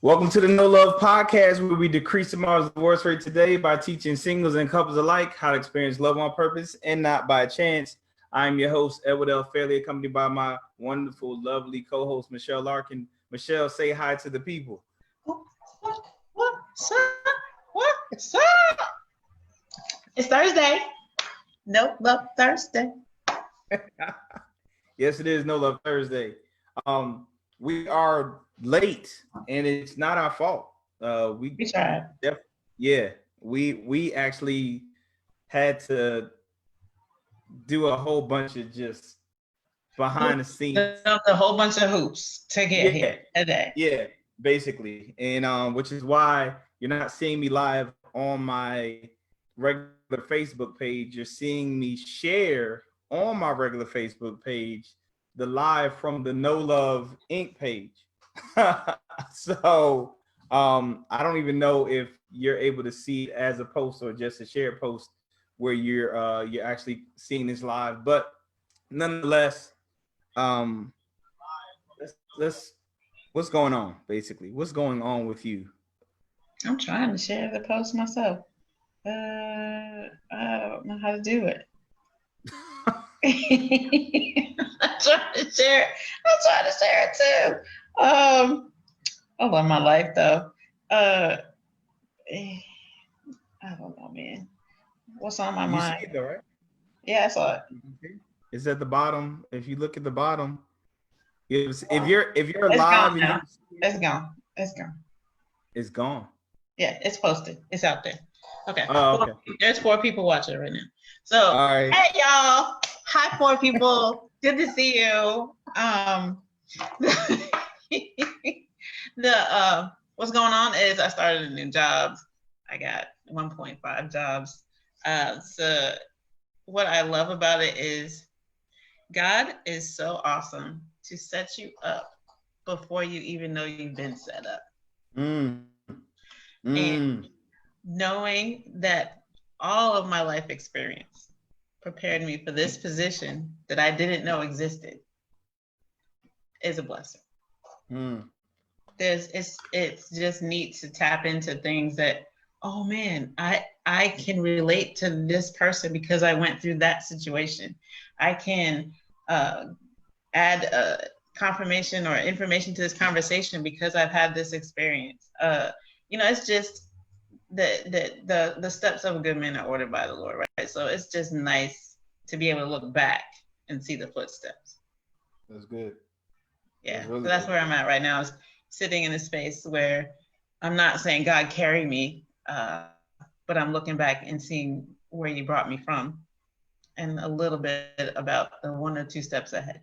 Welcome to the No Love Podcast, where we decrease tomorrow's divorce rate today by teaching singles and couples alike how to experience love on purpose and not by chance. I'm your host, Edward L. Fairley, accompanied by my wonderful, lovely co-host, Michelle Larkin. Michelle, say hi to the people. What's up? What's up? It's Thursday. No Love Thursday. Yes, it is No Love Thursday. We are late, and it's not our fault. We tried. We actually had to do a whole bunch of just behind the scenes, a whole bunch of hoops to get here today. Yeah, basically, and which is why you're not seeing me live on my regular Facebook page. You're seeing me share on my regular Facebook page the live from the No Love Inc. page. So I don't even know if you're able to see it as a post or just a shared post where you're actually seeing this live. But nonetheless, let's what's going on, basically? What's going on with you? I'm trying to share the post myself. I don't know how to do it. I'm trying to share it too. I love my life though. I don't know, man. What's on my mind? You see it though, right? Yeah, I saw it. It's at the bottom. If you look at the bottom, if you're it's live, gone it's gone. It's gone. It's gone. Yeah, it's posted. It's out there. Okay. Okay. There's 4 people watching right now. So, all right. Hey y'all. Hi, 4 people. Good to see you. What's going on is I started a new job. I got 1.5 jobs. So what I love about it is God is so awesome to set you up before you even know you've been set up. And knowing that all of my life experience prepared me for this position that I didn't know existed is a blessing. It's just neat to tap into things that, oh man, I can relate to this person because I went through that situation. I can add confirmation or information to this conversation because I've had this experience. It's just the steps of a good man are ordered by the Lord, right? So it's just nice to be able to look back and see the footsteps. That's good. Yeah, so that's where I'm at right now, is sitting in a space where I'm not saying God carry me, but I'm looking back and seeing where you brought me from and a little bit about the 1 or 2 steps ahead.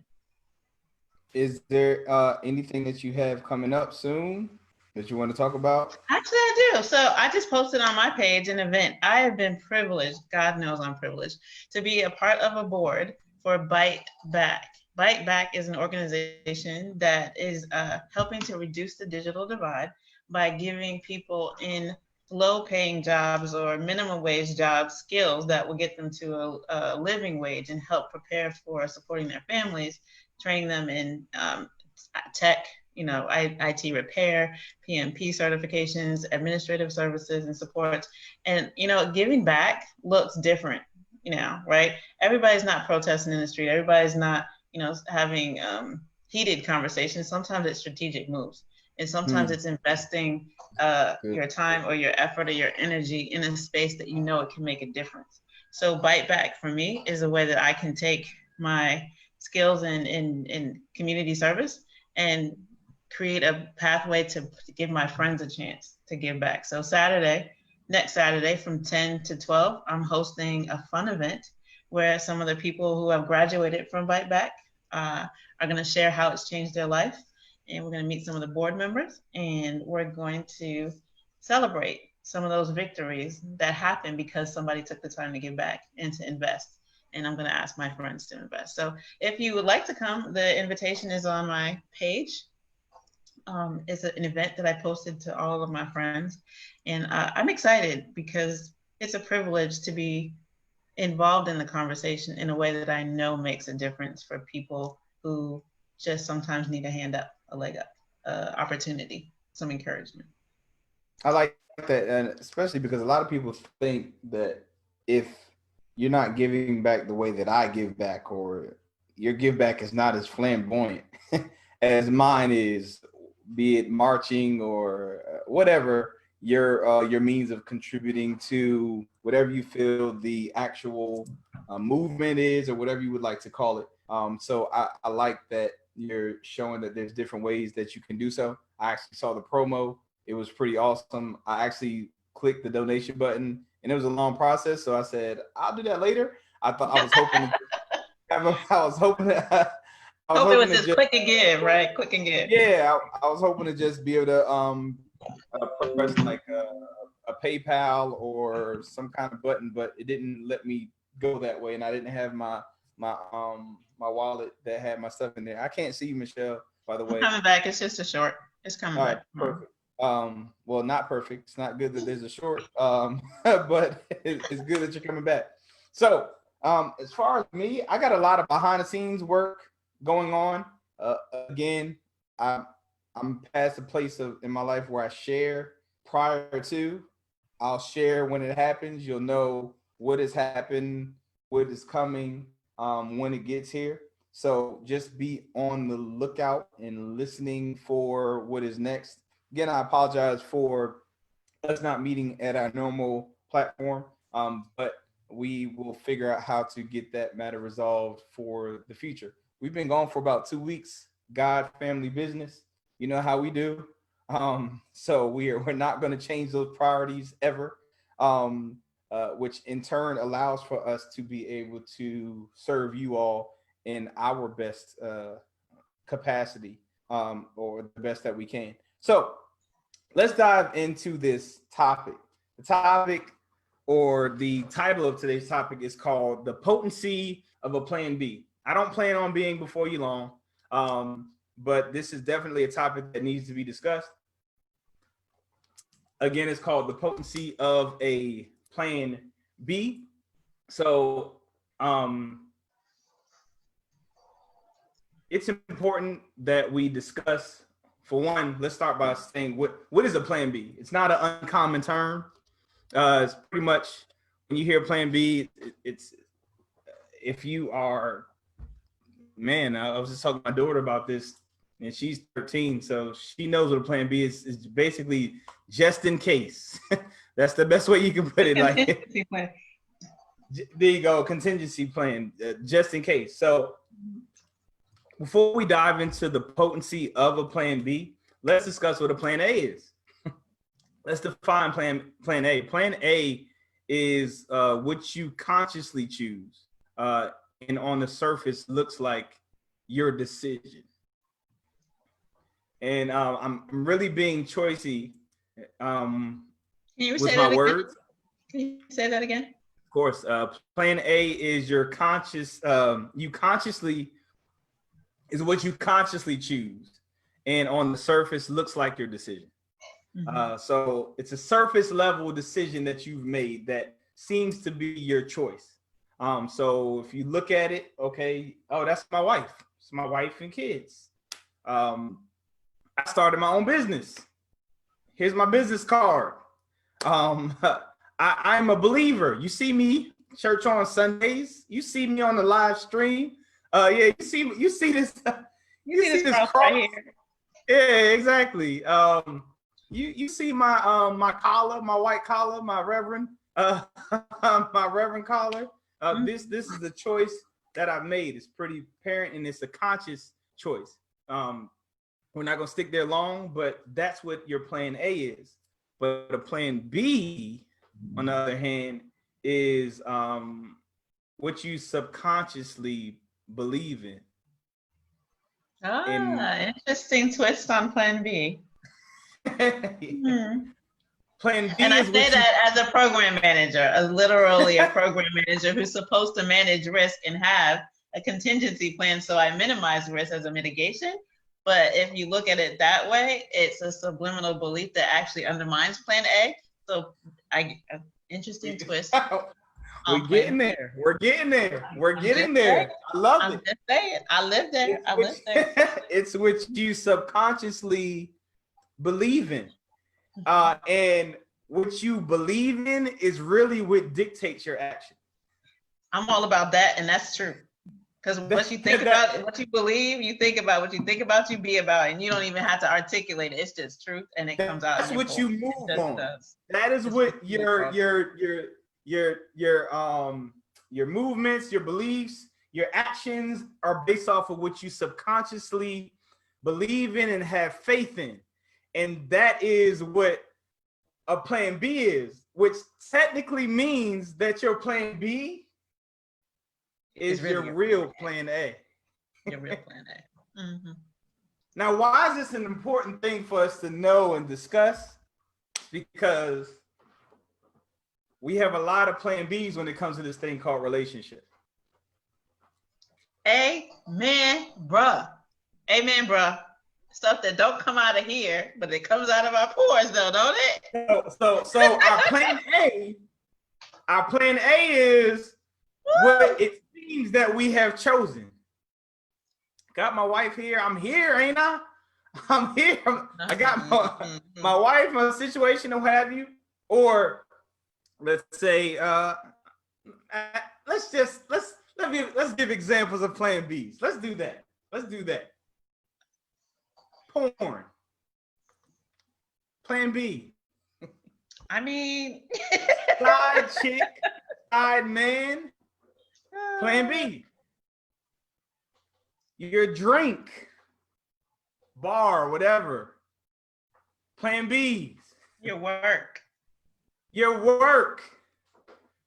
Is there anything that you have coming up soon that you want to talk about? Actually, I do. So I just posted on my page an event. I have been privileged, God knows I'm privileged, to be a part of a board for Bite Back. Bite Back is an organization that is helping to reduce the digital divide by giving people in low-paying jobs or minimum wage jobs skills that will get them to a living wage and help prepare for supporting their families, training them in tech, IT repair, PMP certifications, administrative services and supports. And, giving back looks different, right? Everybody's not protesting in the street. Everybody's not, having heated conversations. Sometimes it's strategic moves. And sometimes it's investing your time or your effort or your energy in a space that it can make a difference. So Bite Back for me is a way that I can take my skills in community service and create a pathway to give my friends a chance to give back. So next Saturday from 10 to 12, I'm hosting a fun event where some of the people who have graduated from Bite Back are going to share how it's changed their life. And we're going to meet some of the board members, and we're going to celebrate some of those victories that happened because somebody took the time to give back and to invest. And I'm going to ask my friends to invest. So if you would like to come, the invitation is on my page. It's an event that I posted to all of my friends. And I'm excited because it's a privilege to be involved in the conversation in a way that I know makes a difference for people who just sometimes need a hand up, a leg up, opportunity. some encouragement. I like that, and especially because a lot of people think that if you're not giving back the way that I give back, or your give back is not as flamboyant as mine is, be it marching or whatever your means of contributing to whatever you feel the actual movement is, or whatever you would like to call it. So I like that you're showing that there's different ways that you can do so. I actually saw the promo. It was pretty awesome. I actually clicked the donation button, and it was a long process. So I said, I'll do that later. I was hoping to, I was hoping to, I was Hope it was hoping to just quick and give, right? Quick and give. yeah, I was hoping to just be able to press like a PayPal or some kind of button, but it didn't let me go that way, and I didn't have my wallet that had my stuff in there. I can't see you, Michelle, by the I'm way. coming back. It's just a short. It's coming All back. right, perfect. Well, not perfect. It's not good that there's a short, but it's good that you're coming back. So, as far as me, I got a lot of behind the scenes work going on. Again, I'm past the place in my life where I share prior to. I'll share when it happens. You'll know what has happened, what is coming, when it gets here. So just be on the lookout and listening for what is next. Again, I apologize for us not meeting at our normal platform, but we will figure out how to get that matter resolved for the future. We've been gone for about 2 weeks. God, family, business. You know how we do. So we're not going to change those priorities ever, which in turn allows for us to be able to serve you all in our best capacity, or the best that we can. So let's dive into this topic. The topic, or the title of today's topic, is called The Potency of a Plan B. I don't plan on being before you long, but this is definitely a topic that needs to be discussed. Again, it's called The Potency of a Plan B. So it's important that we discuss. For one, let's start by saying what is a plan B? It's not an uncommon term. It's pretty much, when you hear plan B, it's if you are, man, I was just talking to my daughter about this, and she's 13, so she knows what a plan B is. It's basically just in case. That's the best way you can put it. Like, there you go, contingency plan, just in case. So before we dive into the potency of a plan B, let's discuss what a plan A is. Let's define plan A. Plan A is what you consciously choose, and on the surface looks like your decision. And I'm really being choicy with my words. Can you say that again? Of course. Plan A is your conscious, is what you consciously choose, and on the surface looks like your decision. Mm-hmm. So it's a surface level decision that you've made that seems to be your choice. So if you look at it, okay, oh, that's my wife. It's my wife and kids. I started my own business. Here's my business card. I'm a believer. You see me church on Sundays. You see me on the live stream. Yeah, you see this. You see this cross right here. Yeah, exactly. You see my my collar, my white collar, my reverend, my reverend collar. This is the choice that I've made. It's pretty apparent, and it's a conscious choice. We're not gonna stick there long, but that's what your plan A is. But a plan B, on the other hand, is what you subconsciously believe in. Interesting twist on plan B. Plan B, and I say that as a program manager, literally a program manager who's supposed to manage risk and have a contingency plan, so I minimize risk as a mitigation. But if you look at it that way, it's a subliminal belief that actually undermines plan A. So interesting twist. We're getting there. We're getting there. We're getting there. I love it. I'm just saying. I live there. I live there. It's what you subconsciously believe in. And what you believe in is really what dictates your action. I'm all about that, and that's true. Because what you think about, what you believe, you think about. What you think about, you be about, and you don't even have to articulate it. It's just truth, and it comes out. That's what you move on. Does. That is what your movements, your beliefs, your actions are based off of what you subconsciously believe in and have faith in, and that is what a plan B is, which technically means that your plan B is really your real plan A. Your real plan A. Mm-hmm. Now, why is this an important thing for us to know and discuss? Because we have a lot of plan Bs when it comes to this thing called relationship. Amen, bruh. Amen, bruh. Stuff that don't come out of here, but it comes out of our pores, though, don't it? So our plan A is what it seems that we have chosen. Got my wife here. I'm here, ain't I? I'm here. I got my wife, my situation, or what have you. Or let's say, let's give examples of plan Bs. Let's do that. Porn. Plan B. I mean, side chick, side man. Plan B. Your drink, bar, whatever. Plan Bs. Your work.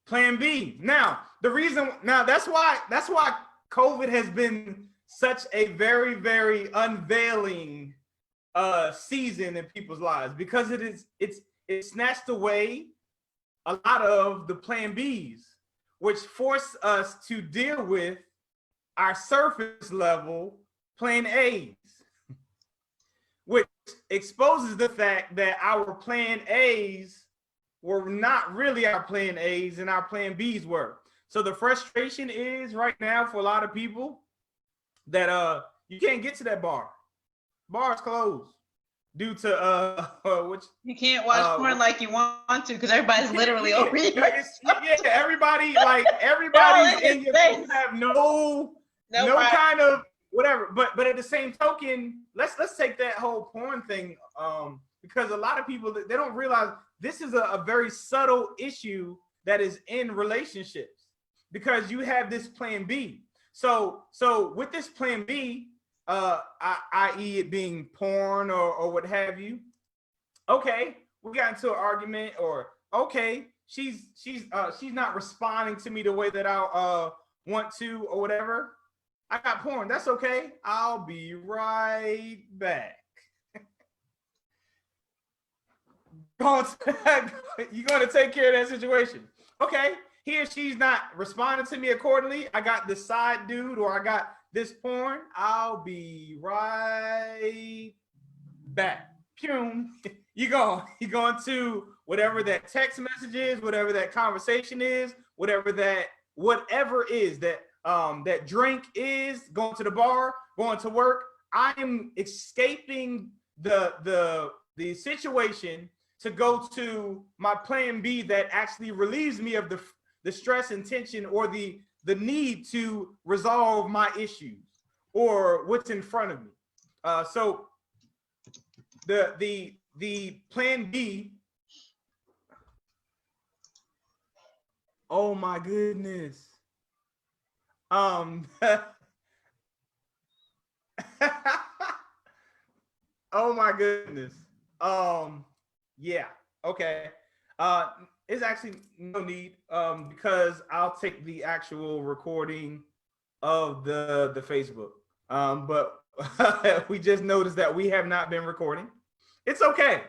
Plan B. Now, that's why COVID has been such a very, very unveiling season in people's lives, because it snatched away a lot of the plan Bs, which force us to deal with our surface level plan A's, which exposes the fact that our plan A's were not really our plan A's and our plan B's were. So the frustration is right now for a lot of people that you can't get to that bar. Bar's closed due to which you can't watch porn like you want to, because everybody's literally over here. Everybody's in your face, have no kind of whatever. But at the same token, let's take that whole porn thing, because a lot of people, they don't realize this is a very subtle issue that is in relationships, because you have this plan B. So with this plan B, i.e. it being porn or what have you, okay, we got into an argument, or okay, she's not responding to me the way that I want to, or whatever. I got porn. That's okay. I'll be right back. You're going to take care of that situation. Okay. He or she's not responding to me accordingly. I got this side dude, or I got this porn. I'll be right back. You're going to whatever that text message is, whatever that conversation is, whatever is that that drink is, going to the bar, going to work. I am escaping the situation to go to my plan B that actually relieves me of the stress and tension, or the need to resolve my issues or what's in front of me. So the plan B. Oh my goodness. Oh my goodness. Yeah. Okay. It's actually no need, because I'll take the actual recording of the Facebook. But we just noticed that we have not been recording. It's okay.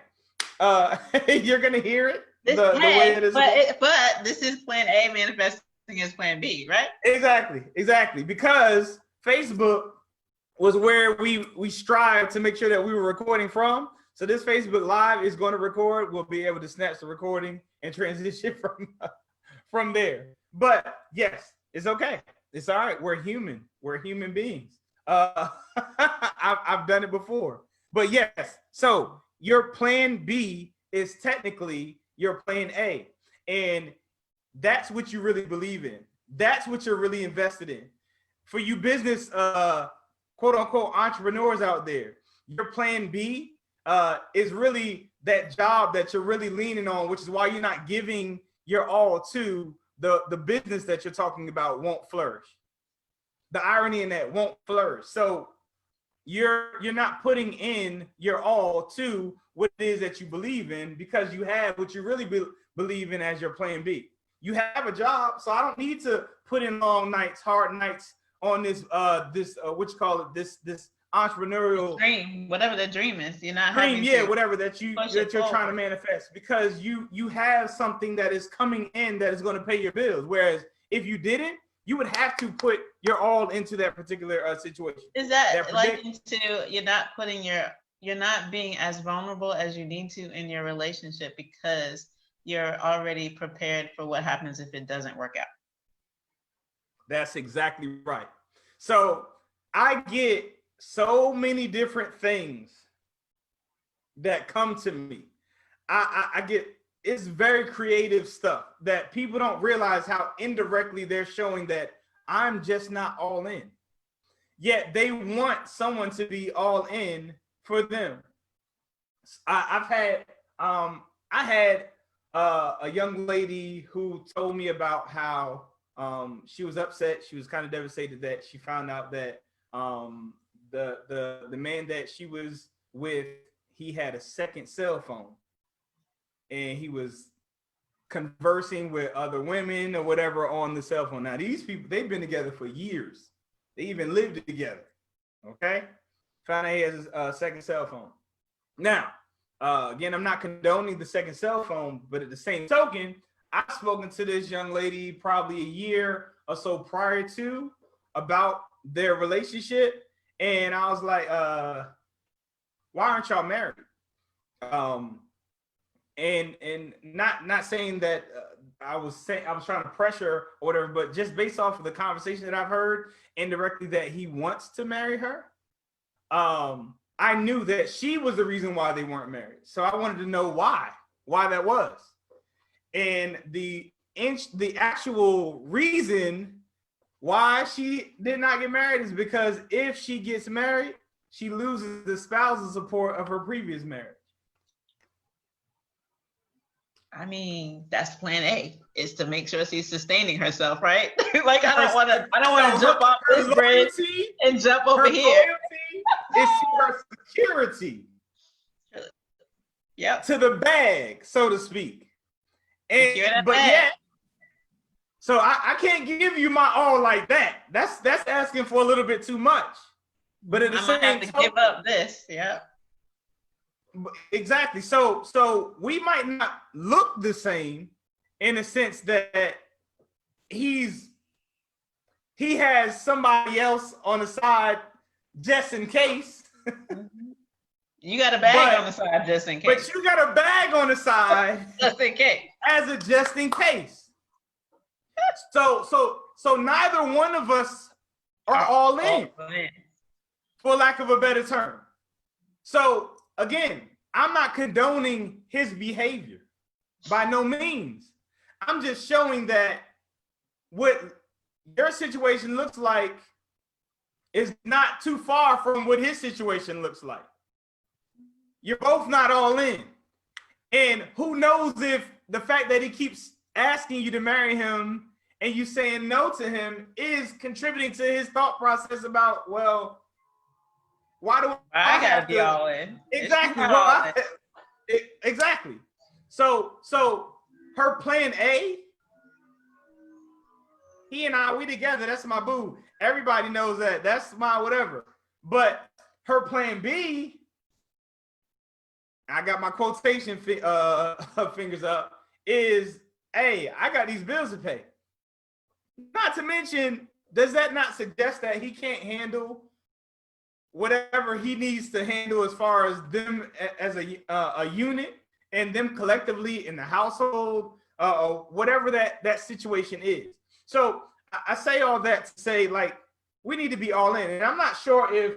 You're gonna hear it the way it is. But this is plan A manifesting as plan B, right? Exactly. Because Facebook was where we strive to make sure that we were recording from. So this Facebook Live is going to record. We'll be able to snatch the recording and transition from there. But yes, it's okay. It's all right. We're human. We're human beings. I've done it before. But yes, so your plan B is technically your plan A. And that's what you really believe in. That's what you're really invested in. For you business, quote unquote, entrepreneurs out there, your plan B is really that job that you're really leaning on, which is why you're not giving your all to the business that you're talking about won't flourish. The irony in that, won't flourish. So you're not putting in your all to what it is that you believe in, because you have what you really believe in as your plan B. You have a job, so I don't need to put in long nights, hard nights on this what you call it, this entrepreneurial dream, whatever the dream is. You're not dream, having to whatever that you're trying to manifest, because you have something that is coming in that is going to pay your bills. Whereas if you didn't, you would have to put your all into that particular situation. Is that like into you're not being as vulnerable as you need to in your relationship because you're already prepared for what happens if it doesn't work out? That's exactly right. So I get so many different things that come to me. I get, it's very creative stuff that people don't realize how indirectly they're showing that I'm just not all in. Yet they want someone to be all in for them. I had a young lady who told me about how she was upset. She was kind of devastated that she found out that the man that she was with, he had a second cell phone, and he was conversing with other women or whatever on the cell phone. Now, these people, they've been together for years. They even lived together. Okay. Found out he has a second cell phone. Now, again, I'm not condoning the second cell phone, but at the same token, I've spoken to this young lady probably a year or so prior to about their relationship. And I was like, why aren't y'all married? And not saying that I was trying to pressure or whatever, but just based off of the conversation that I've heard indirectly that he wants to marry her. I knew that she was the reason why they weren't married. So I wanted to know why that was. And the actual reason why she did not get married is because if she gets married, she loses the spousal support of her previous marriage. I mean, that's plan A, is to make sure she's sustaining herself, right? Like, I don't want to jump off this bridge and jump over here. Is her security. Yep. To the bag, so to speak. And but yeah, so I can't give you my all like that. That's asking for a little bit too much. But at the same time, have to give up this. Yeah. Exactly. So we might not look the same in the sense that he has somebody else on the side just in case. You got a bag on the side just in case. But you got a bag on the side just in case. As a just in case. So neither one of us are all in, for lack of a better term. So again, I'm not condoning his behavior by no means. I'm just showing that what your situation looks like is not too far from what his situation looks like. You're both not all in. And who knows if the fact that he keeps asking you to marry him and you saying no to him is contributing to his thought process about, well, why do I gotta be all in? Exactly. Exactly. So her plan A, he and I, we together, that's my boo. Everybody knows that. That's my whatever. But her plan B, I got my quotation fingers up, is, hey, I got these bills to pay. Not to mention, does that not suggest that he can't handle whatever he needs to handle as far as them as a unit and them collectively in the household, whatever that situation is. So I say all that to say, like, we need to be all in. And I'm not sure if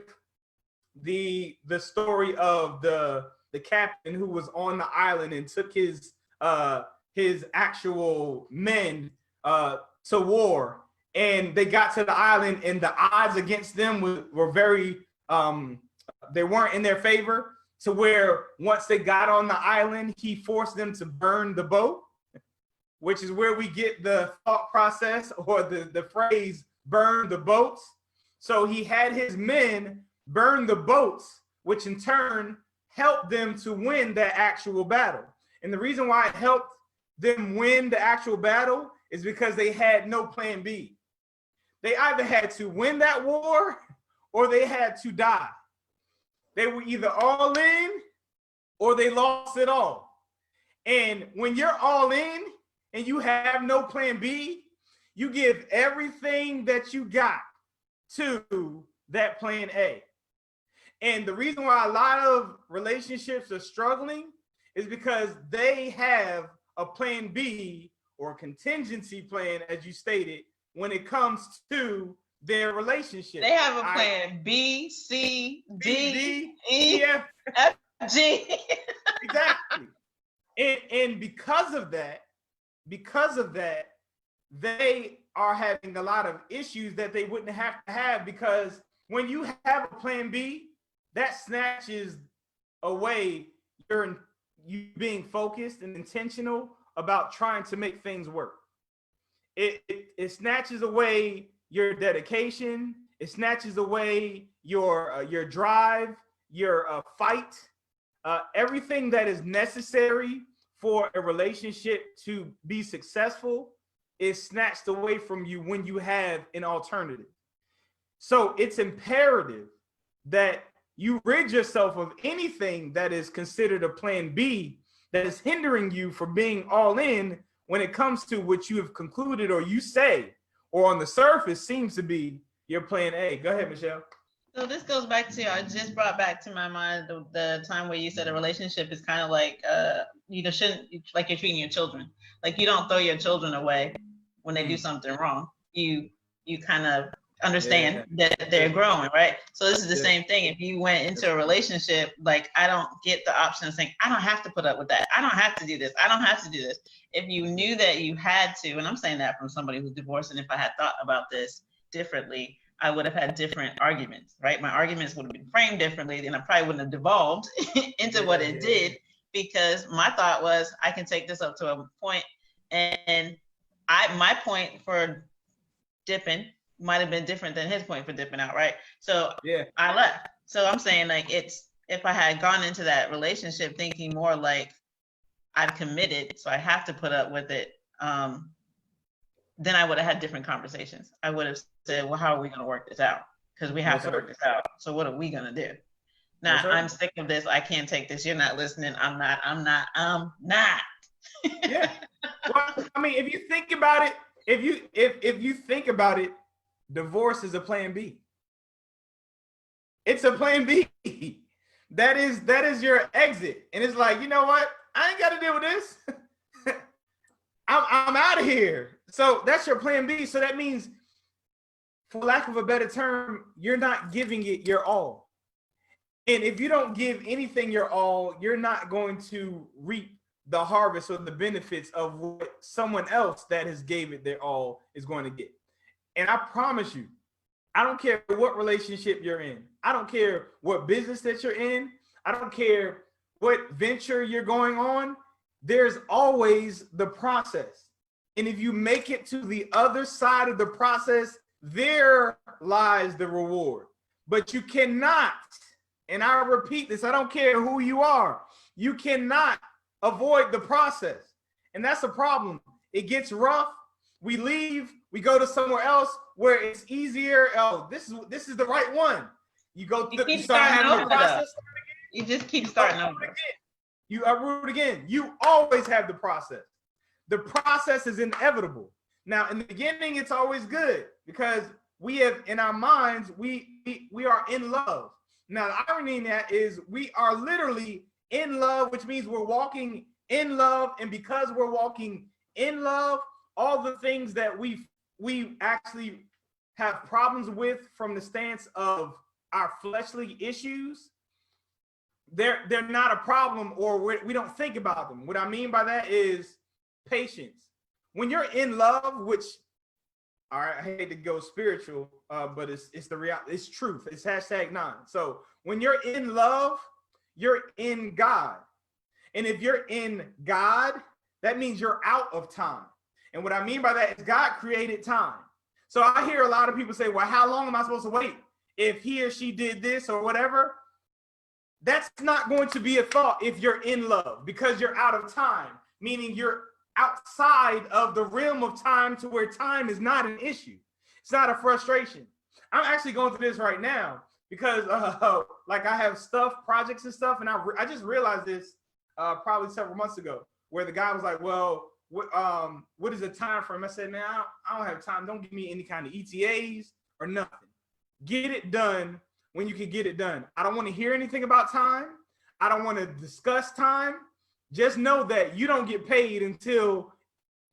the story of the the captain who was on the island and took his actual men to war, and they got to the island, and the odds against them were very they weren't in their favor, to where once they got on the island, he forced them to burn the boat, which is where we get the thought process or the phrase burn the boats. So he had his men burn the boats, which in turn helped them to win that actual battle. And the reason why it helped them win the actual battle is because they had no plan B. They either had to win that war or they had to die. They were either all in or they lost it all. And when you're all in and you have no plan B, you give everything that you got to that plan A. And the reason why a lot of relationships are struggling is because they have a plan B or contingency plan, as you stated, when it comes to their relationship. They have a plan B, C, D, E, F, G. Exactly. And because of that, they are having a lot of issues that they wouldn't have to have, because when you have a plan B, that snatches away you being focused and intentional about trying to make things work. It snatches away your dedication. It snatches away your drive, your fight, everything that is necessary for a relationship to be successful is snatched away from you when you have an alternative. So it's imperative that you rid yourself of anything that is considered a plan B that is hindering you from being all in when it comes to what you have concluded or you say, or on the surface seems to be your plan A. Go ahead, Michelle. So this goes back to, I just brought back to my mind the time where you said a relationship is kind of like, shouldn't, like you're treating your children. Like you don't throw your children away when they do something wrong. You kind of understand that they're growing, right? So this is the same thing. If you went into a relationship, like I don't get the option of saying, I don't have to put up with that. I don't have to do this. I don't have to do this. If you knew that you had to, and I'm saying that from somebody who's divorced, and if I had thought about this differently, I would have had different arguments, right? My arguments would have been framed differently, and I probably wouldn't have devolved into what it did, because my thought was I can take this up to a point, and my point for dipping might have been different than his point for dipping out, right? So I left. So I'm saying, like, it's, if I had gone into that relationship thinking more like I've committed, so I have to put up with it, then I would have had different conversations. I would have said, well, how are we going to work this out? Because we have to work this out. So what are we going to do? Now, I'm sick of this. I can't take this. You're not listening. I'm not. Yeah. Well, I mean, if you think about it, if you think about it, divorce is a plan B. It's a plan B. That is your exit. And it's like, you know what? I ain't got to deal with this. I'm out of here. So that's your plan B. So that means, for lack of a better term, you're not giving it your all. And if you don't give anything your all, you're not going to reap the harvest or the benefits of what someone else that has gave it their all is going to get. And I promise you, I don't care what relationship you're in. I don't care what business that you're in. I don't care what venture you're going on. There's always the process. And if you make it to the other side of the process, there lies the reward. But you cannot, and I repeat this, I don't care who you are, you cannot avoid the process. And that's a problem. It gets rough. We leave, we go to somewhere else where it's easier. Oh, this is the right one. You go through, you start having the process. You just keep starting over. You uproot again. You always have the process. The process is inevitable. Now, in the beginning, it's always good because we have in our minds, we are in love. Now, the irony in that is we are literally in love, which means we're walking in love. And because we're walking in love, all the things that we actually have problems with from the stance of our fleshly issues, they're not a problem, or we don't think about them. What I mean by that is patience. When you're in love, which, all right, I hate to go spiritual, but it's the reality. It's truth. It's #9. So when you're in love, you're in God. And if you're in God, that means you're out of time. And what I mean by that is God created time. So I hear a lot of people say, well, how long am I supposed to wait if he or she did this or whatever? That's not going to be a thought if you're in love, because you're out of time, meaning you're outside of the realm of time to where time is not an issue. It's not a frustration. I'm actually going through this right now because like I have projects and stuff. And I just realized this probably several months ago, where the guy was like, well, what is the time frame? I said, man, I don't have time. Don't give me any kind of ETAs or nothing. Get it done when you can get it done. I don't want to hear anything about time. I don't want to discuss time. Just know that you don't get paid until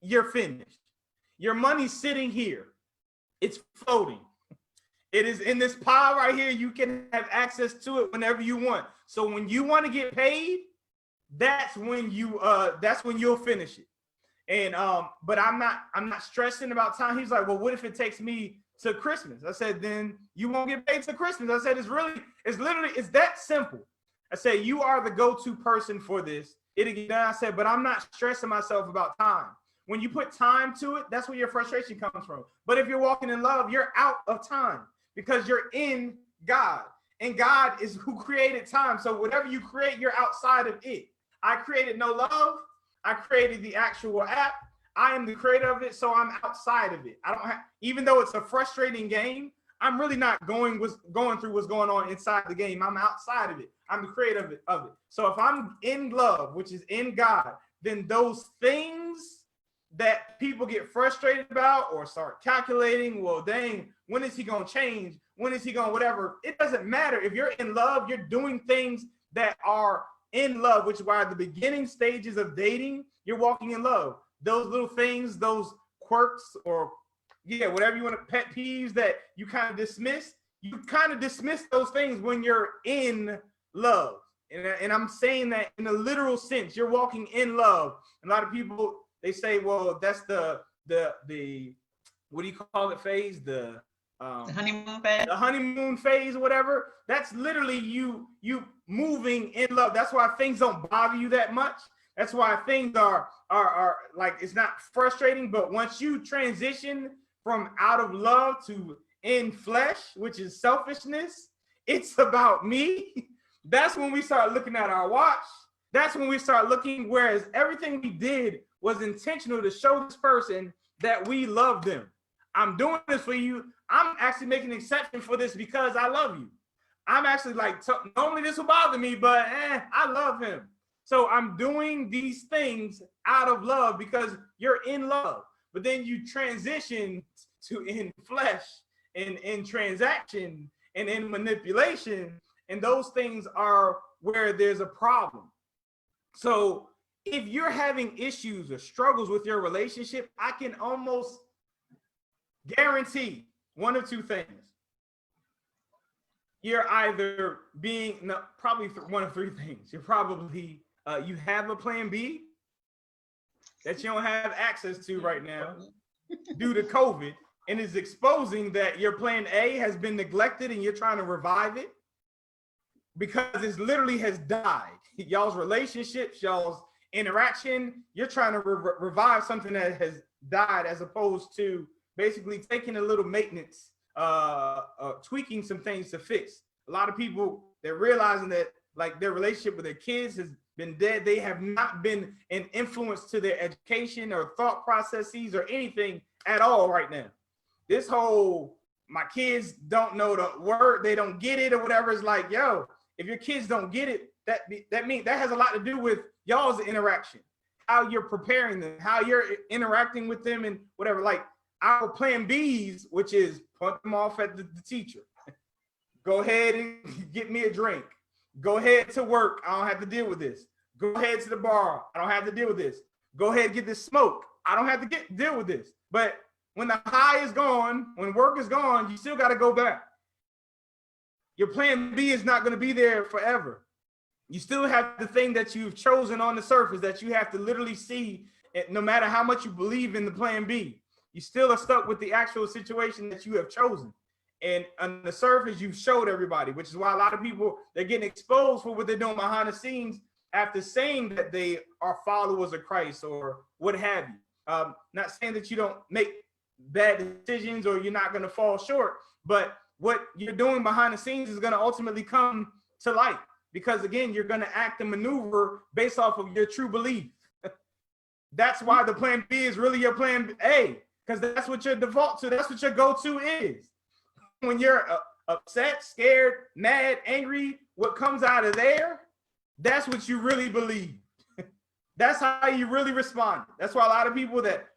you're finished. Your money's sitting here. It's floating. It is in this pile right here. You can have access to it whenever you want. So when you want to get paid, that's when you'll finish it. And but I'm not stressing about time. He's like, well, what if it takes me to Christmas? I said, then you won't get paid to Christmas. I said, it's literally that simple. I said, you are the go-to person for this. It'll get done. I said, but I'm not stressing myself about time. When you put time to it, that's where your frustration comes from. But if you're walking in love, you're out of time because you're in God, and God is who created time. So whatever you create, you're outside of it. I created No Love. I created the actual app. I am the creator of it, so I'm outside of it. I don't have, even though it's a frustrating game, I'm really not going through what's going on inside the game. I'm outside of it. I'm the creator of it. So if I'm in love, which is in God, then those things that people get frustrated about or start calculating, well, dang, when is he going to change? When is he going to whatever? It doesn't matter. If you're in love, you're doing things that are in love, which is why at the beginning stages of dating, you're walking in love. Those little things, those quirks, or whatever you want to, pet peeves that you kind of dismiss those things when you're in love. And I'm saying that in a literal sense. You're walking in love. A lot of people, they say, well, that's the what do you call it, phase? The honeymoon phase. The honeymoon phase or whatever. That's literally you moving in love. That's why things don't bother you that much. That's why things are like, it's not frustrating. But once you transition from out of love to in flesh, which is selfishness, it's about me. That's when we start looking at our watch. That's when we start looking, whereas everything we did was intentional to show this person that we love them. I'm doing this for you. I'm actually making an exception for this because I love you. I'm actually like, normally this will bother me, but I love him. So I'm doing these things out of love because you're in love. But then you transition to in flesh and in transaction and in manipulation. And those things are where there's a problem. So if you're having issues or struggles with your relationship, I can almost guarantee one of two things. You're either probably one of three things. You're probably, you have a plan B that you don't have access to right now due to COVID, and is exposing that your plan A has been neglected and you're trying to revive it because it literally has died. Y'all's relationships, y'all's interaction, you're trying to revive something that has died, as opposed to basically taking a little maintenance, tweaking some things to fix. A lot of people, they're realizing that like their relationship with their kids has been dead. They have not been an influence to their education or thought processes or anything at all right now. This whole, my kids don't know the word, they don't get it or whatever, is like, yo, if your kids don't get it, that means that has a lot to do with y'all's interaction, how you're preparing them, how you're interacting with them, and whatever. Like our plan Bs, which is put them off at the teacher. Go ahead and get me a drink. Go ahead to work. I don't have to deal with this. Go ahead to the bar. I don't have to deal with this. Go ahead and get this smoke. I don't have to deal with this. But when the high is gone, when work is gone, you still got to go back. Your plan B is not going to be there forever. You still have the thing that you've chosen on the surface that you have to literally see. No matter how much you believe in the plan B, you still are stuck with the actual situation that you have chosen. And on the surface, you've showed everybody, which is why a lot of people, they're getting exposed for what they're doing behind the scenes after saying that they are followers of Christ or what have you. Not saying that you don't make bad decisions or you're not going to fall short, but what you're doing behind the scenes is going to ultimately come to light, because again, you're going to act and maneuver based off of your true belief. That's why the plan B is really your plan A, because that's what your default to, that's what your go-to is. When you're upset, scared, mad, angry, what comes out of there, that's what you really believe. That's how you really respond. That's why a lot of people that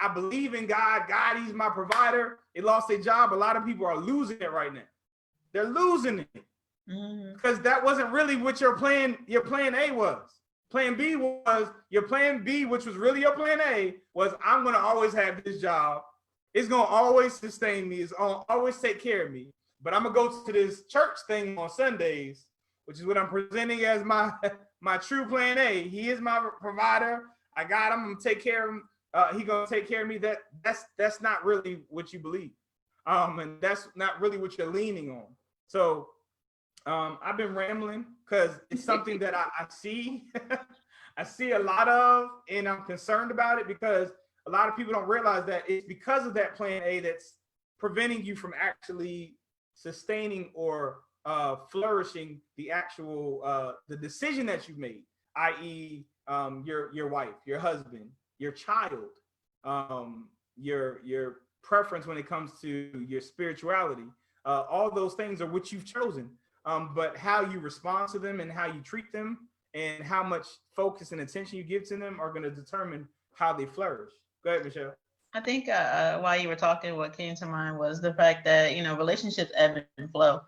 I believe in God, he's my provider, they lost their job. A lot of people are losing it right now. They're losing it because that wasn't really what your plan A was. Plan B was your plan B, which was really your plan A, was I'm going to always have this job. It's going to always sustain me. It's going to always take care of me. But I'm going to go to this church thing on Sundays, which is what I'm presenting as my true plan A. He is my provider. I got him. I'm going to take care of him. He going to take care of me. That's not really what you believe. And that's not really what you're leaning on. So I've been rambling because it's something that I see. I see a lot of, and I'm concerned about it because a lot of people don't realize that it's because of that plan A that's preventing you from actually sustaining or flourishing the actual the decision that you made, i.e. Your wife, your husband, your child, your preference when it comes to your spirituality. All those things are what you've chosen. But how you respond to them and how you treat them and how much focus and attention you give to them are going to determine how they flourish. Go ahead, Michelle. I think while you were talking, what came to mind was the fact that, relationships ebb and flow.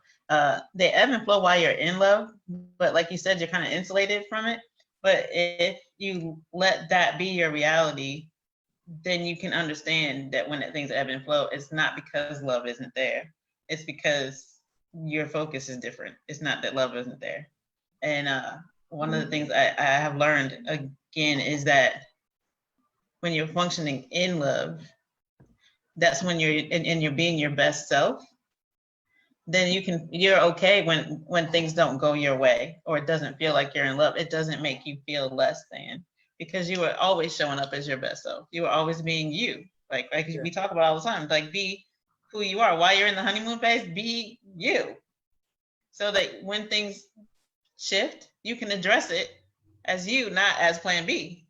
They ebb and flow while you're in love, but like you said, you're kind of insulated from it. But if you let that be your reality, then you can understand that when things ebb and flow, it's not because love isn't there. It's because your focus is different. It's not that love isn't there. And one of the things I have learned again is that when you're functioning in love, that's when you're being your best self. Then you're okay when things don't go your way or it doesn't feel like you're in love. It doesn't make you feel less than, because you were always showing up as your best self. You were always being you. Like we talk about all the time. Like, be who you are. While you're in the honeymoon phase, be you. So that when things shift, you can address it as you, not as plan B.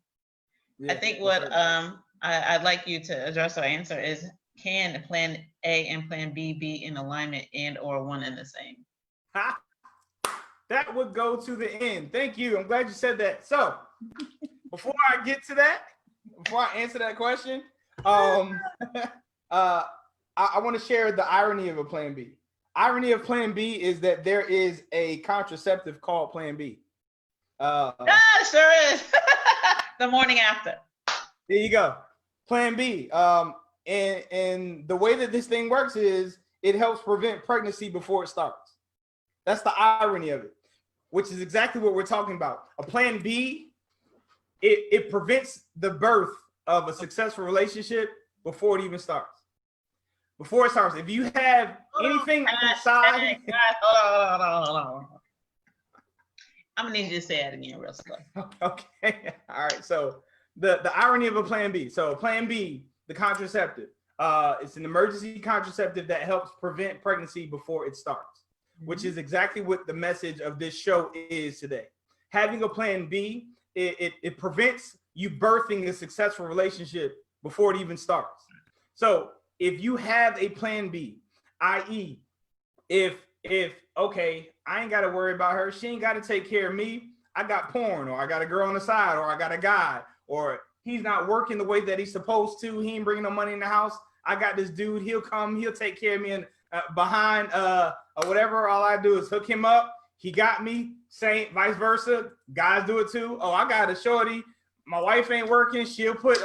Yeah, I think what I'd like you to address or answer is, can plan A and plan B be in alignment and or one and the same? That would go to the end. Thank you. I'm glad you said that. So before I get to that, before I answer that question, I want to share the irony of a plan B. Irony of plan B is that there is a contraceptive called plan B. Sure is. The morning after. There you go. Plan B. And the way that this thing works is it helps prevent pregnancy before it starts. That's the irony of it, which is exactly what we're talking about. A plan B, it prevents the birth of a successful relationship before it even starts. Before it starts, if you have anything outside, hold on. I'm gonna need you to say that again real slow. Okay, all right. So the irony of a plan B. So plan B, the contraceptive, it's an emergency contraceptive that helps prevent pregnancy before it starts, which is exactly what the message of this show is today. Having a plan B, it prevents you birthing a successful relationship before it even starts. So if you have a plan B, i.e., if okay, I ain't got to worry about her, she ain't got to take care of me, I got porn, or I got a girl on the side, or I got a guy, or he's not working the way that he's supposed to, he ain't bringing no money in the house, I got this dude, he'll come, he'll take care of me, and behind or whatever, all I do is hook him up, he got me, same vice versa, guys do it too. Oh, I got a shorty, my wife ain't working, she'll put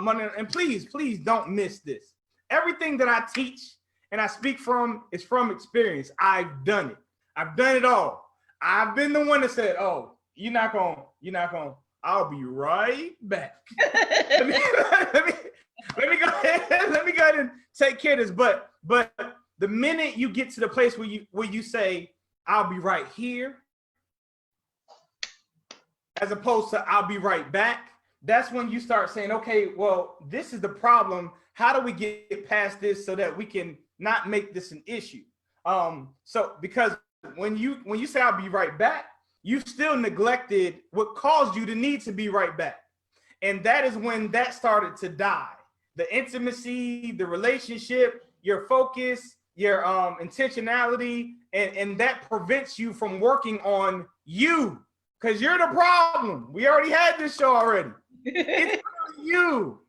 money, and please don't miss this. Everything that I teach and I speak from is from experience. I've done it all. I've been the one that said, "Oh, you're not gonna. I'll be right back. let, me, let me go ahead. Let me go ahead and take care of this." But the minute you get to the place where you say, "I'll be right here," as opposed to "I'll be right back," that's when you start saying, "Okay, well, this is the problem. How do we get past this so that we can not make this an issue?" So because when you say "I'll be right back," you still neglected what caused you to need to be right back. And that is when that started to die. The intimacy, the relationship, your focus, your intentionality, and that prevents you from working on you, because you're the problem. We already had this show already. It's you.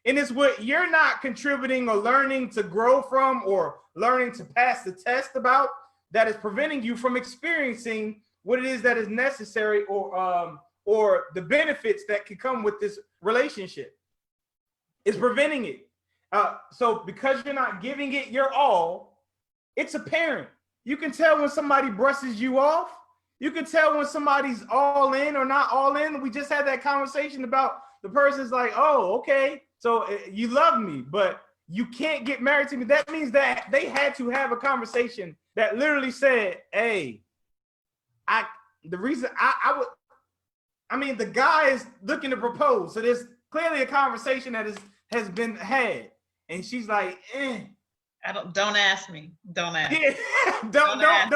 And it's what you're not contributing or learning to grow from or learning to pass the test about that is preventing you from experiencing what it is that is necessary or the benefits that can come with this relationship. It's preventing it. So because you're not giving it your all, it's apparent. You can tell when somebody brushes you off. You can tell when somebody's all in or not all in. We just had that conversation about the person's like, "Oh, okay, so you love me, but you can't get married to me." That means that they had to have a conversation that literally said, "Hey, the reason I mean, the guy is looking to propose. So there's clearly a conversation that has been had." And she's like, Don't ask me. Don't ask. Yeah, don't ask.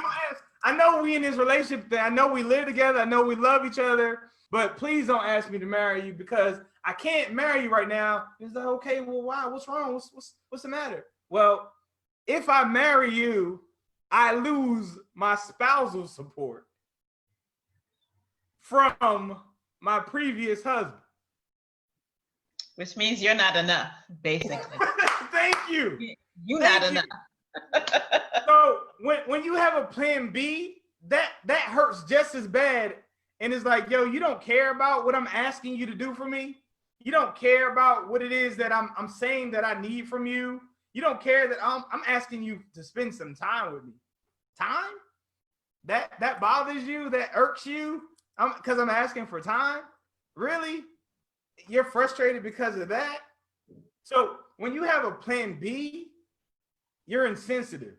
I know we in this relationship. I know we live together. I know we love each other, but please don't ask me to marry you because I can't marry you right now. It's like, okay, well, why? What's wrong? What's the matter? Well, if I marry you, I lose my spousal support from my previous husband. Which means you're not enough, basically. Thank you. You're not enough. So when you have a plan B, that hurts just as bad. And it's like, yo, you don't care about what I'm asking you to do for me. You don't care about what it is that I'm saying that I need from you. You don't care that I'm asking you to spend some time with me. Time? That bothers you? That irks you? Because I'm asking for time? Really? You're frustrated because of that? So when you have a plan B, you're insensitive.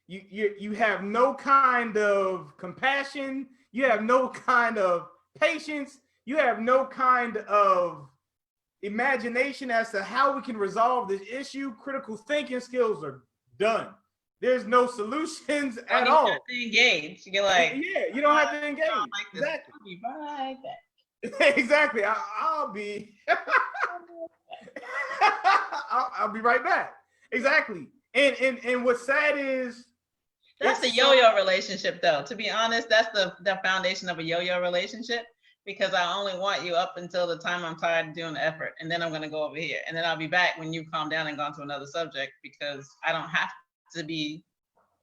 You have no kind of compassion. You have no kind of patience. You have no kind of imagination as to how we can resolve this issue. Critical thinking skills are done. There's no solutions at all. You have to engage. You're like, yeah, you don't have to engage. Like exactly. I'll be right back. Exactly. I'll be I'll be right back. Exactly. And what's sad is that's the yo-yo relationship, though. To be honest, that's the foundation of a yo-yo relationship, because I only want you up until the time I'm tired of doing the effort, and then I'm going to go over here, and then I'll be back when you calm down and gone to another subject, because I don't have to be,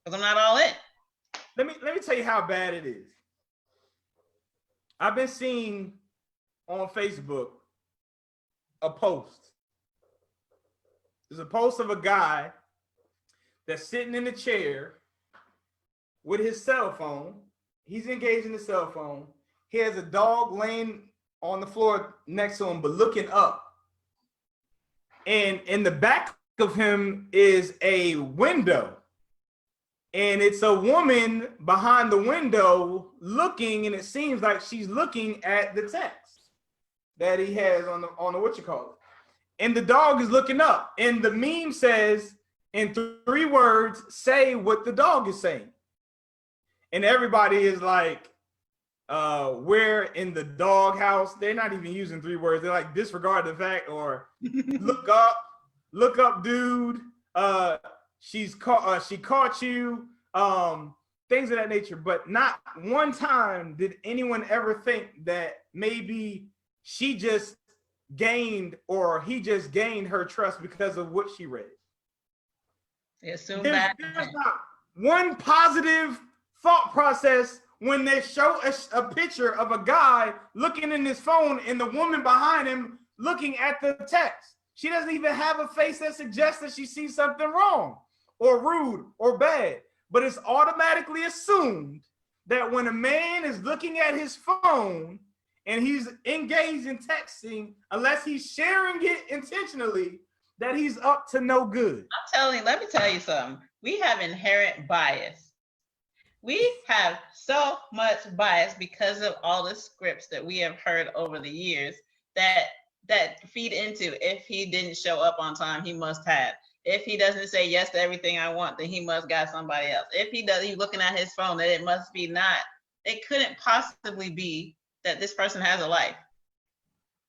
because I'm not all in. Let me tell you how bad it is. I've been seeing on Facebook a post. There's a post of a guy that's sitting in a chair with his cell phone. He's engaged in his cell phone. He has a dog laying on the floor next to him, but looking up. And in the back of him is a window. And it's a woman behind the window looking, and it seems like she's looking at the text that he has on the what you call it. And the dog is looking up. And the meme says, in 3 words, say what the dog is saying. And everybody is like, we're in the doghouse. They're not even using 3 words. They're like, disregard the fact, or look up, dude. She caught you, things of that nature. But not one time did anyone ever think that maybe she just gained or he just gained her trust because of what she read. There's not one positive thought process when they show a picture of a guy looking in his phone and the woman behind him looking at the text. She doesn't even have a face that suggests that she sees something wrong or rude or bad, but it's automatically assumed that when a man is looking at his phone and he's engaged in texting, unless he's sharing it intentionally, that he's up to no good. I'm telling you, let me tell you something. We have inherent bias. We have so much bias because of all the scripts that we have heard over the years that feed into, if he didn't show up on time, he must have. If he doesn't say yes to everything I want, then he must got somebody else. If he does, he's looking at his phone, then it must be not. It couldn't possibly be that this person has a life,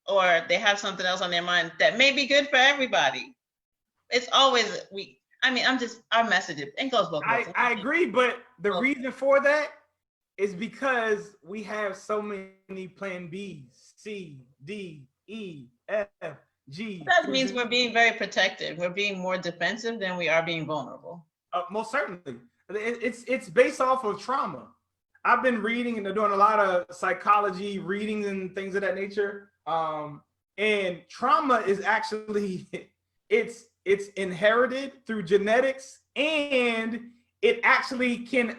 or they have something else on their mind that may be good for everybody. It's always our message, it goes both ways. I agree, but the reason for that is because we have so many plan B's, C, D, E, F, G. That means we're being very protective. We're being more defensive than we are being vulnerable. Most certainly. It's based off of trauma. I've been reading and doing a lot of psychology readings and things of that nature. And trauma is actually, it's inherited through genetics, and it actually can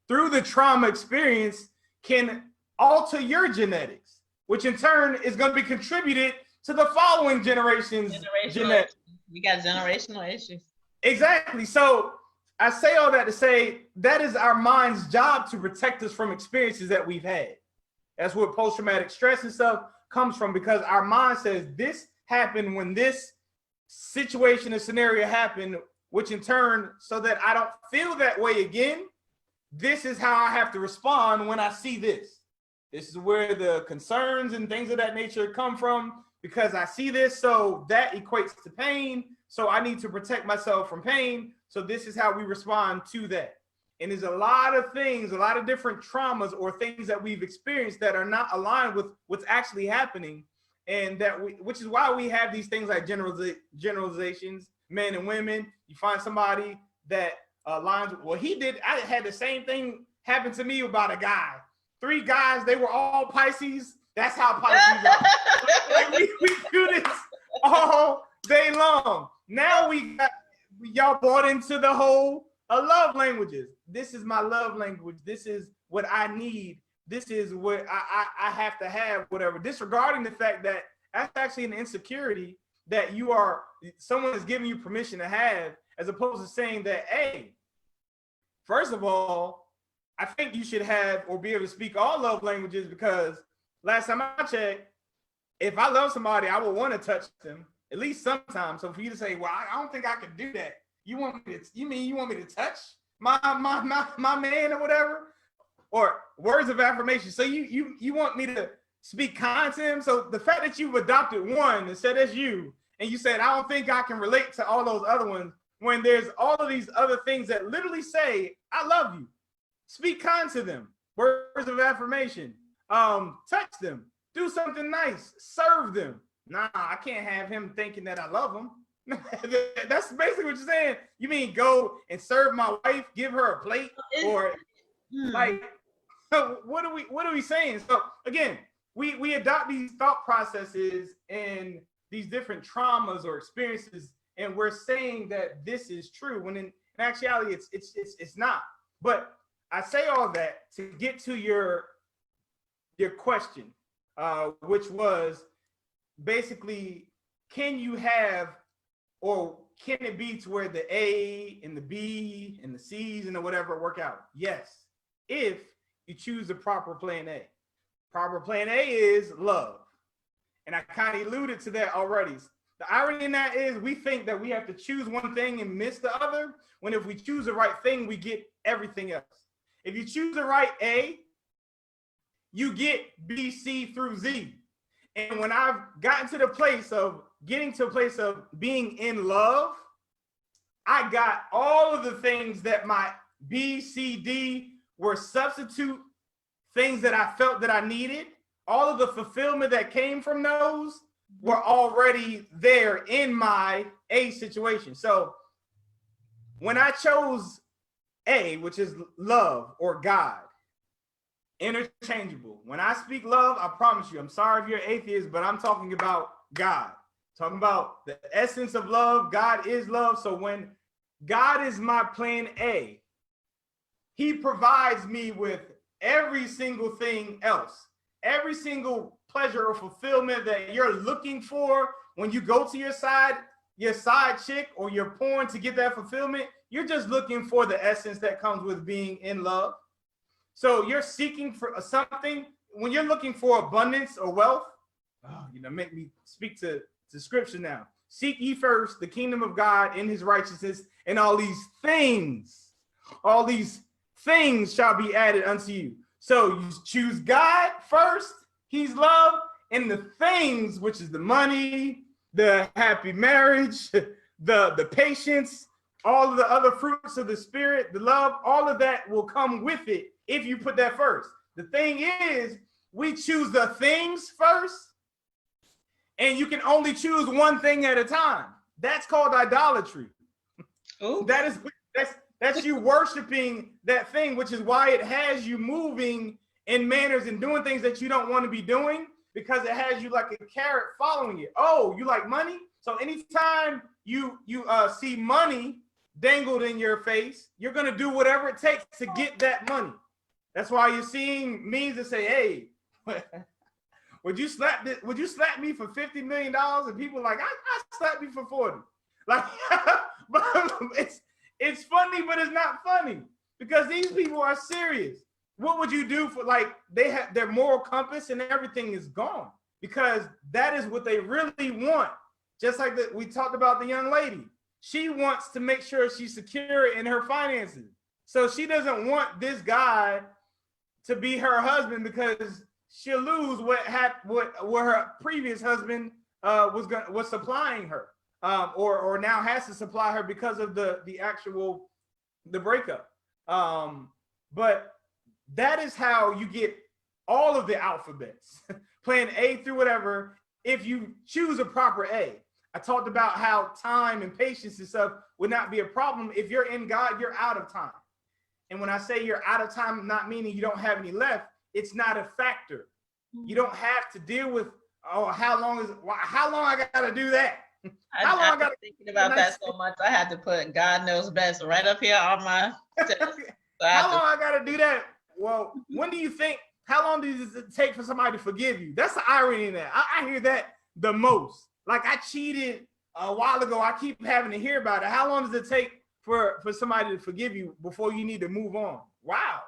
through the trauma experience can alter your genetics, which in turn is going to be contributed to the following generations. Genetics. We got generational issues. Exactly. So I say all that to say that is our mind's job to protect us from experiences that we've had. That's what post-traumatic stress and stuff comes from, because our mind says this happened when this situation and scenario happened, which in turn, so that I don't feel that way again, this is how I have to respond when I see this. This is where the concerns and things of that nature come from, because I see this, so that equates to pain. So I need to protect myself from pain. So this is how we respond to that. And there's a lot of things, a lot of different traumas or things that we've experienced that are not aligned with what's actually happening. And which is why we have these things like generalizations, men and women. You find somebody that aligns, well, I had the same thing happen to me about a guy. 3 guys, they were all Pisces. That's how Pisces are. we do this all day long. Now y'all bought into the whole love languages. This is my love language. This is what I need. This is what I have to have, whatever. Disregarding the fact that that's actually an insecurity that someone is giving you permission to have, as opposed to saying that, hey, first of all, I think you should have or be able to speak all love languages, because last time I checked, if I love somebody, I would want to touch them at least sometimes. So for you to say, well, I don't think I could do that. You mean you want me to touch my man or whatever? Or words of affirmation. So you want me to speak kind to him? So the fact that you've adopted one and said that's you, and you said, I don't think I can relate to all those other ones, when there's all of these other things that literally say, I love you. Speak kind to them. Words of affirmation. Touch them. Do something nice. Serve them. Nah, I can't have him thinking that I love him. That's basically what you're saying. You mean go and serve my wife, give her a plate, or like, what are we saying? So again, we adopt these thought processes and these different traumas or experiences, and we're saying that this is true when in actuality it's not. But I say all that to get to your question, which was basically, can you have, or can it be to where the A and the B and the C's and the whatever work out? Yes, if you choose the proper plan A. Proper plan A is love. And I kind of alluded to that already. The irony in that is we think that we have to choose one thing and miss the other, when if we choose the right thing, we get everything else. If you choose the right A, you get B, C through Z. And when I've gotten to the place of getting to a place of being in love, I got all of the things that my B, C, D were substitute things that I felt that I needed. All of the fulfillment that came from those were already there in my A situation. So when I chose A, which is love or God, interchangeable. When I speak love, I promise you, I'm sorry if you're atheist, but I'm talking about God. Talking about the essence of love. God is love. So when God is my plan A, he provides me with every single thing else, every single pleasure or fulfillment that you're looking for when you go to your side chick or your porn to get that fulfillment. You're just looking for the essence that comes with being in love. So you're seeking for something. When you're looking for abundance or wealth, make me speak to scripture now. Seek ye first the kingdom of God and his righteousness, and all these things shall be added unto you. So you choose God first, he's love, and the things, which is the money, the happy marriage, the patience, all of the other fruits of the spirit, the love, all of that will come with it if you put that first. The thing is, we choose the things first, and you can only choose one thing at a time. That's called idolatry. Ooh. That's you worshiping that thing, which is why it has you moving in manners and doing things that you don't want to be doing, because it has you like a carrot following it. Oh, you like money? So anytime you see money dangled in your face, you're going to do whatever it takes to get that money. That's why you're seeing memes that say, hey, would you slap me for $50 million? And people are like, I slap you for 40. Like, but it's funny, but it's not funny, because these people are serious. What would you do for, like, they have their moral compass and everything is gone, because that is what they really want. Just like we talked about the young lady. She wants to make sure she's secure in her finances. So she doesn't want this guy to be her husband, because she'll lose what her previous husband was supplying her, or now has to supply her because of the breakup. But that is how you get all of the alphabets, plan A through whatever, if you choose a proper A. I talked about how time and patience and stuff would not be a problem. If you're in God, you're out of time. And when I say you're out of time, not meaning you don't have any left, it's not a factor. You don't have to deal with, how long I got to do that? How long I got to thinking about that so much, I had to put God knows best right up here on my test. So how long I got to do that? Well, when do you think, how long does it take for somebody to forgive you? That's the irony in that. I hear that the most. Like, I cheated a while ago. I keep having to hear about it. How long does it take for somebody to forgive you before you need to move on? Wow.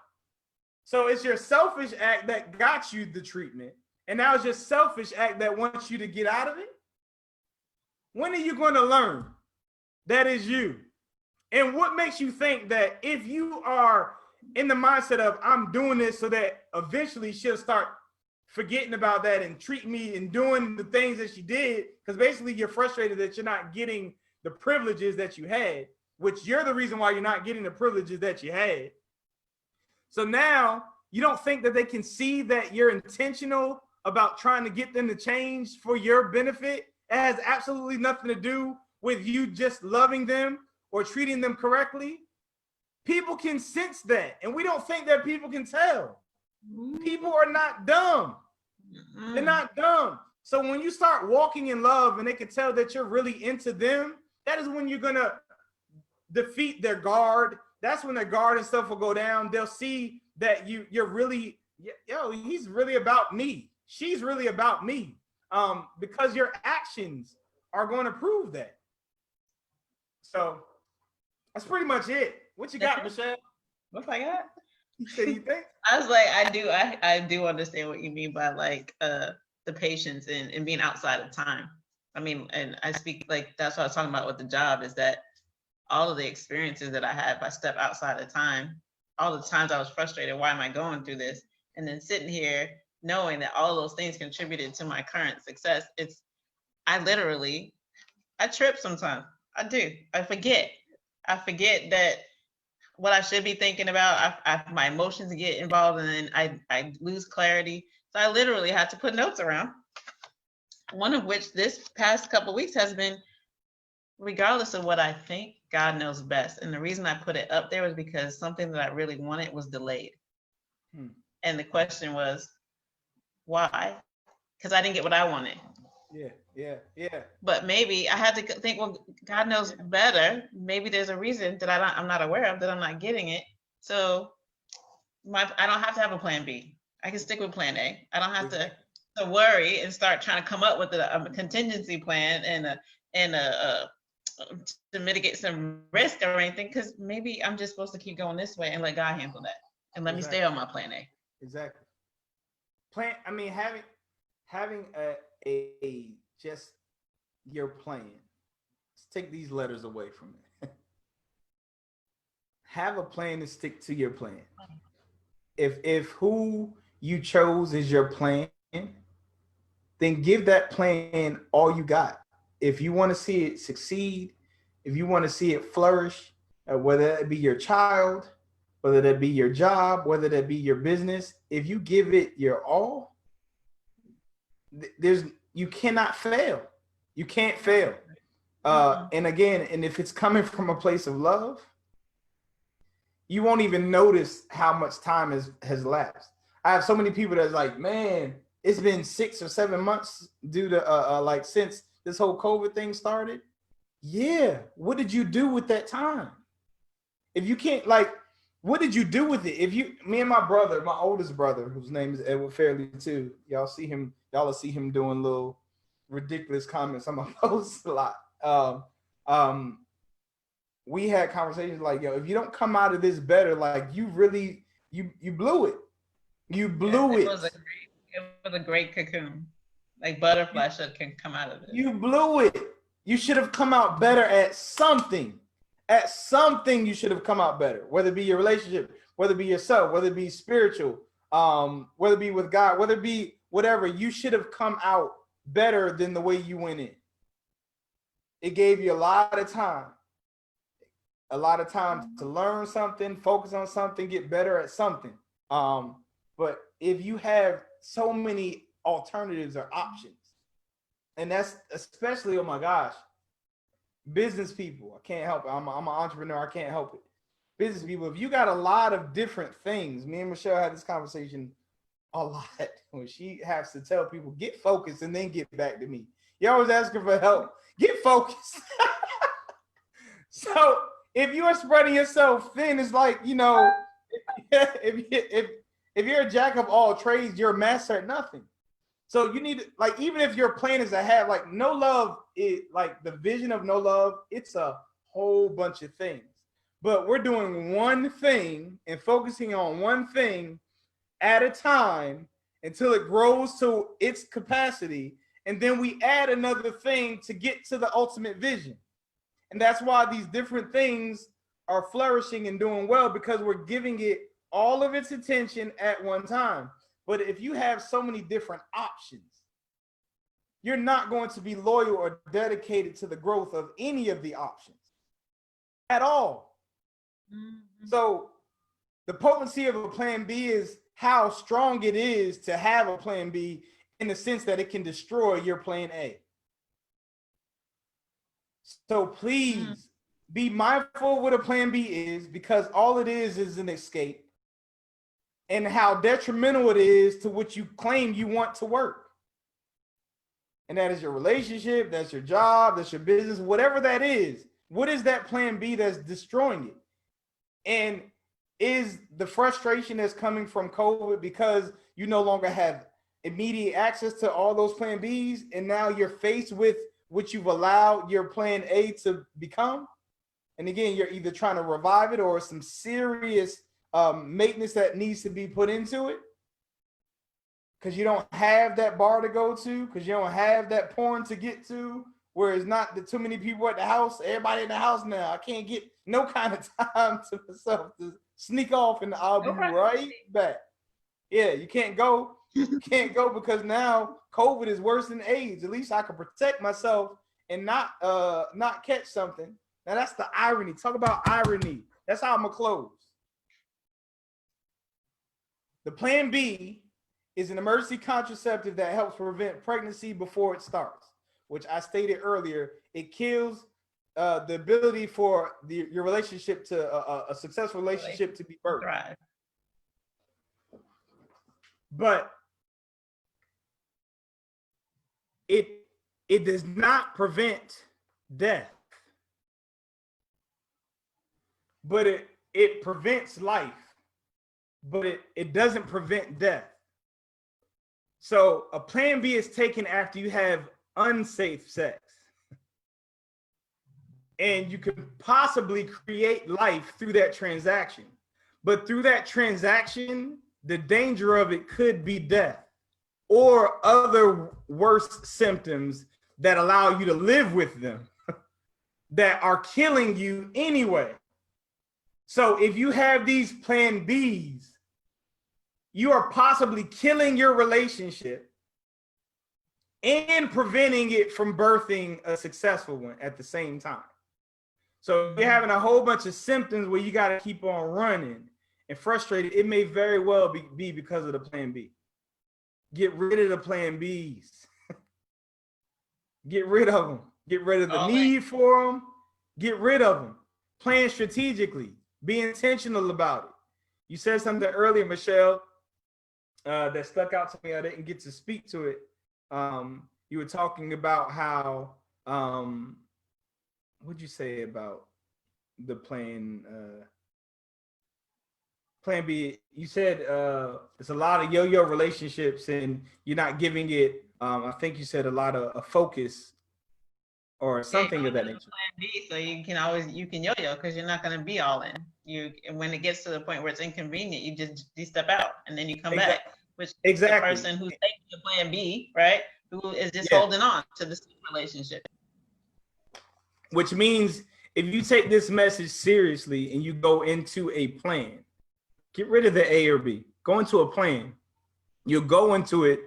So it's your selfish act that got you the treatment, and now it's your selfish act that wants you to get out of it. When are you going to learn that is you? And what makes you think that if you are in the mindset of, I'm doing this so that eventually she'll start forgetting about that and treat me and doing the things that she did, because basically you're frustrated that you're not getting the privileges that you had, which you're the reason why you're not getting the privileges that you had. So now you don't think that they can see that you're intentional about trying to get them to change for your benefit. It has absolutely nothing to do with you just loving them or treating them correctly. People can sense that, and we don't think that people can tell. People are not dumb. They're not dumb. So when you start walking in love and they can tell that you're really into them, that is when you're going to defeat their guard. That's when their guard and stuff will go down. They'll see that you're really, he's really about me. She's really about me. Because your actions are going to prove that. So that's pretty much it. What you got, Michelle? What I got? You think? I was like, I do understand what you mean by like the patience and being outside of time. I mean, and I speak like, that's what I was talking about with the job, is that all of the experiences that I had, if I step outside of time, all the times I was frustrated, why am I going through this? And then sitting here knowing that all of those things contributed to my current success. I trip sometimes. I do. I forget that what I should be thinking about, my emotions get involved, and then I lose clarity. So I literally had to put notes around. One of which this past couple of weeks has been, regardless of what I think, God knows best. And the reason I put it up there was because something that I really wanted was delayed. And the question was, why? Because I didn't get what I wanted. Yeah. But maybe I had to think, well, God knows better. Maybe there's a reason that I'm not aware of, that I'm not getting it. So I don't have to have a plan B. I can stick with plan A. I don't have to worry and start trying to come up with a contingency plan and a to mitigate some risk or anything, because maybe I'm just supposed to keep going this way and let God handle that and let me stay on my plan A. Exactly. I mean, having a just your plan. Let's take these letters away from it. Have a plan to stick to your plan. If who you chose is your plan, then give that plan all you got. If you want to see it succeed, if you want to see it flourish, whether it be your child, whether that be your job, whether that be your business, if you give it your all, you cannot fail. You can't fail. And again, and if it's coming from a place of love, you won't even notice how much time has lapsed. I have so many people that's like, man, it's been 6 or 7 months due to like since this whole COVID thing started. Yeah, what did you do with that time? If you can't, like, what did you do with it? Me and my brother, my oldest brother, whose name is Edward Fairley too. Y'all will see him doing little ridiculous comments on my posts a lot. We had conversations like, yo, if you don't come out of this better, like you really, you blew it. You blew it. It was a great cocoon. Like butterfly should can come out of it. You blew it. You should have come out better at something. At something you should have come out better, whether it be your relationship, whether it be yourself, whether it be spiritual, whether it be with God, whether it be whatever, you should have come out better than the way you went in. It gave you a lot of time to learn something, focus on something, get better at something. But if you have so many alternatives or options, and that's especially, oh my gosh, business people, I can't help it. I'm an entrepreneur, I can't help it. Business people, if you got a lot of different things, me and Michelle had this conversation a lot when she has to tell people, get focused and then get back to me. You're always asking for help. Get focused. So if you are spreading yourself thin, it's like, you know, if you're a jack of all trades, you're a master at nothing. So you need to, like, even if your plan is to have, like, no love, like the vision of no love, it's a whole bunch of things. But we're doing one thing and focusing on one thing at a time until it grows to its capacity. And then we add another thing to get to the ultimate vision. And that's why these different things are flourishing and doing well, because we're giving it all of its attention at one time. But if you have so many different options, you're not going to be loyal or dedicated to the growth of any of the options at all. Mm-hmm. So the potency of a plan B is how strong it is to have a plan B, in the sense that it can destroy your plan A. So please be mindful what a plan B is, because all it is an escape, and how detrimental it is to what you claim you want to work. And that is your relationship, that's your job, that's your business, whatever that is. What is that plan B that's destroying it? And is the frustration that's coming from COVID because you no longer have immediate access to all those plan Bs, and now you're faced with what you've allowed your plan A to become? And again, you're either trying to revive it, or some serious maintenance that needs to be put into it, because you don't have that bar to go to, because you don't have that porn to get to, where it's not too many people at the house. Everybody in the house now. I can't get no kind of time to myself to sneak off, and I'll be right back. Yeah, you can't go. You can't go because now COVID is worse than AIDS. At least I can protect myself and not catch something. Now that's the irony. Talk about irony. That's how I'm gonna close. The plan B is an emergency contraceptive that helps prevent pregnancy before it starts, which I stated earlier. It kills the ability for your relationship to a successful relationship to be birthed. Right. But it does not prevent death, but it prevents life. but it doesn't prevent death. So a plan B is taken after you have unsafe sex. And you can possibly create life through that transaction. But through that transaction, the danger of it could be death or other worse symptoms that allow you to live with them that are killing you anyway. So if you have these plan Bs, you are possibly killing your relationship and preventing it from birthing a successful one at the same time. So you're having a whole bunch of symptoms where you got to keep on running and frustrated. It may very well be because of the plan B. Get rid of the plan Bs. Get rid of them. Get rid of the need for them. Get rid of them. Plan strategically. Be intentional about it. You said something earlier, Michelle, that stuck out to me. I didn't get to speak to it. You were talking about how, what'd you say about the plan B? You said there's a lot of yo-yo relationships and you're not giving it, I think you said a lot of focus or something of that nature. Plan B, so you can yo-yo because you're not going to be all in. When it gets to the point where it's inconvenient, you step out and then you come back, which is the person who's taking the plan B, right? Who is just holding on to the relationship. Which means if you take this message seriously and you go into a plan, get rid of the A or B, go into a plan. You'll go into it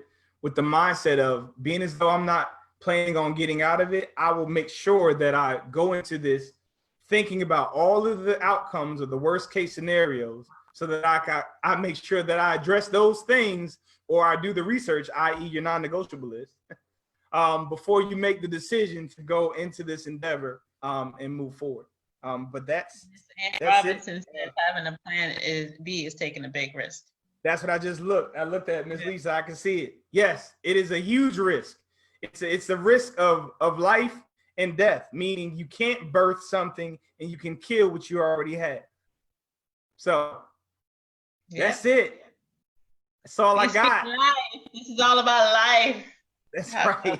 with the mindset of being as though I'm not planning on getting out of it. I will make sure that I go into this thinking about all of the outcomes of the worst case scenarios so that I make sure that I address those things, or I do the research, i.e. your non-negotiable list, before you make the decision to go into this endeavor and move forward. But that's Robinson said having a plan B is taking a big risk. That's what I just looked. I looked at Ms. Lisa. I can see it. Yes, it is a huge risk. It's a risk of life and death, meaning you can't birth something and you can kill what you already had. So that's it. That's all I got. This is all about life. That's right.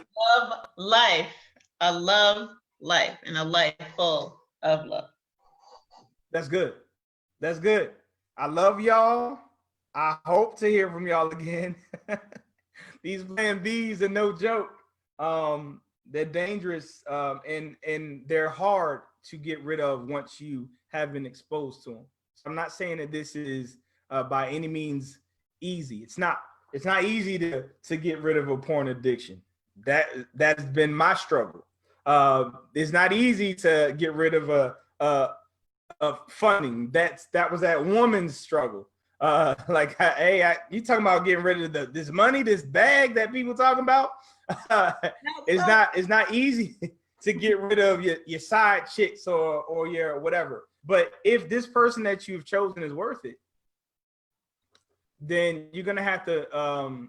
A love life, and a life full of love. That's good. That's good. I love y'all. I hope to hear from y'all again. These plan Bs are no joke. They're dangerous and they're hard to get rid of once you have been exposed to them. So I'm not saying that this is by any means easy. It's not easy to get rid of a porn addiction. That's been my struggle. It's not easy to get rid of funding. That was that woman's struggle. Like, hey, you talking about getting rid of this money, this bag that people talking about? It's not easy to get rid of your side chicks or your whatever. But if this person that you've chosen is worth it, then you're gonna have to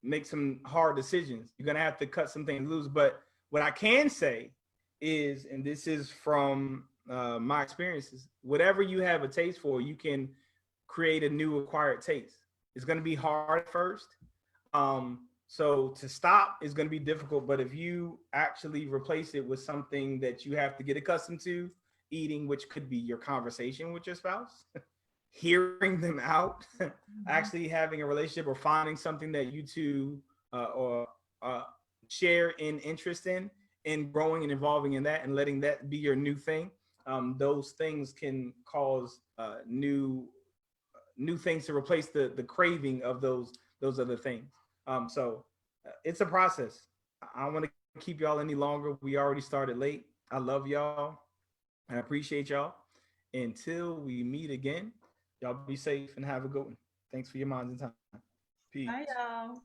make some hard decisions. You're gonna have to cut some things loose. But what I can say is, and this is from my experiences, whatever you have a taste for, you can create a new acquired taste. It's going to be hard at first. So to stop is going to be difficult, but if you actually replace it with something that you have to get accustomed to eating, which could be your conversation with your spouse, hearing them out, actually having a relationship or finding something that you two share in interest in, and growing and evolving in that and letting that be your new thing. Those things can cause new things to replace the craving of those other things. So it's a process. I don't want to keep y'all any longer. We already started late. I love y'all. I appreciate y'all. Until we meet again, y'all be safe and have a good one. Thanks for your minds and time. Peace. Bye, y'all.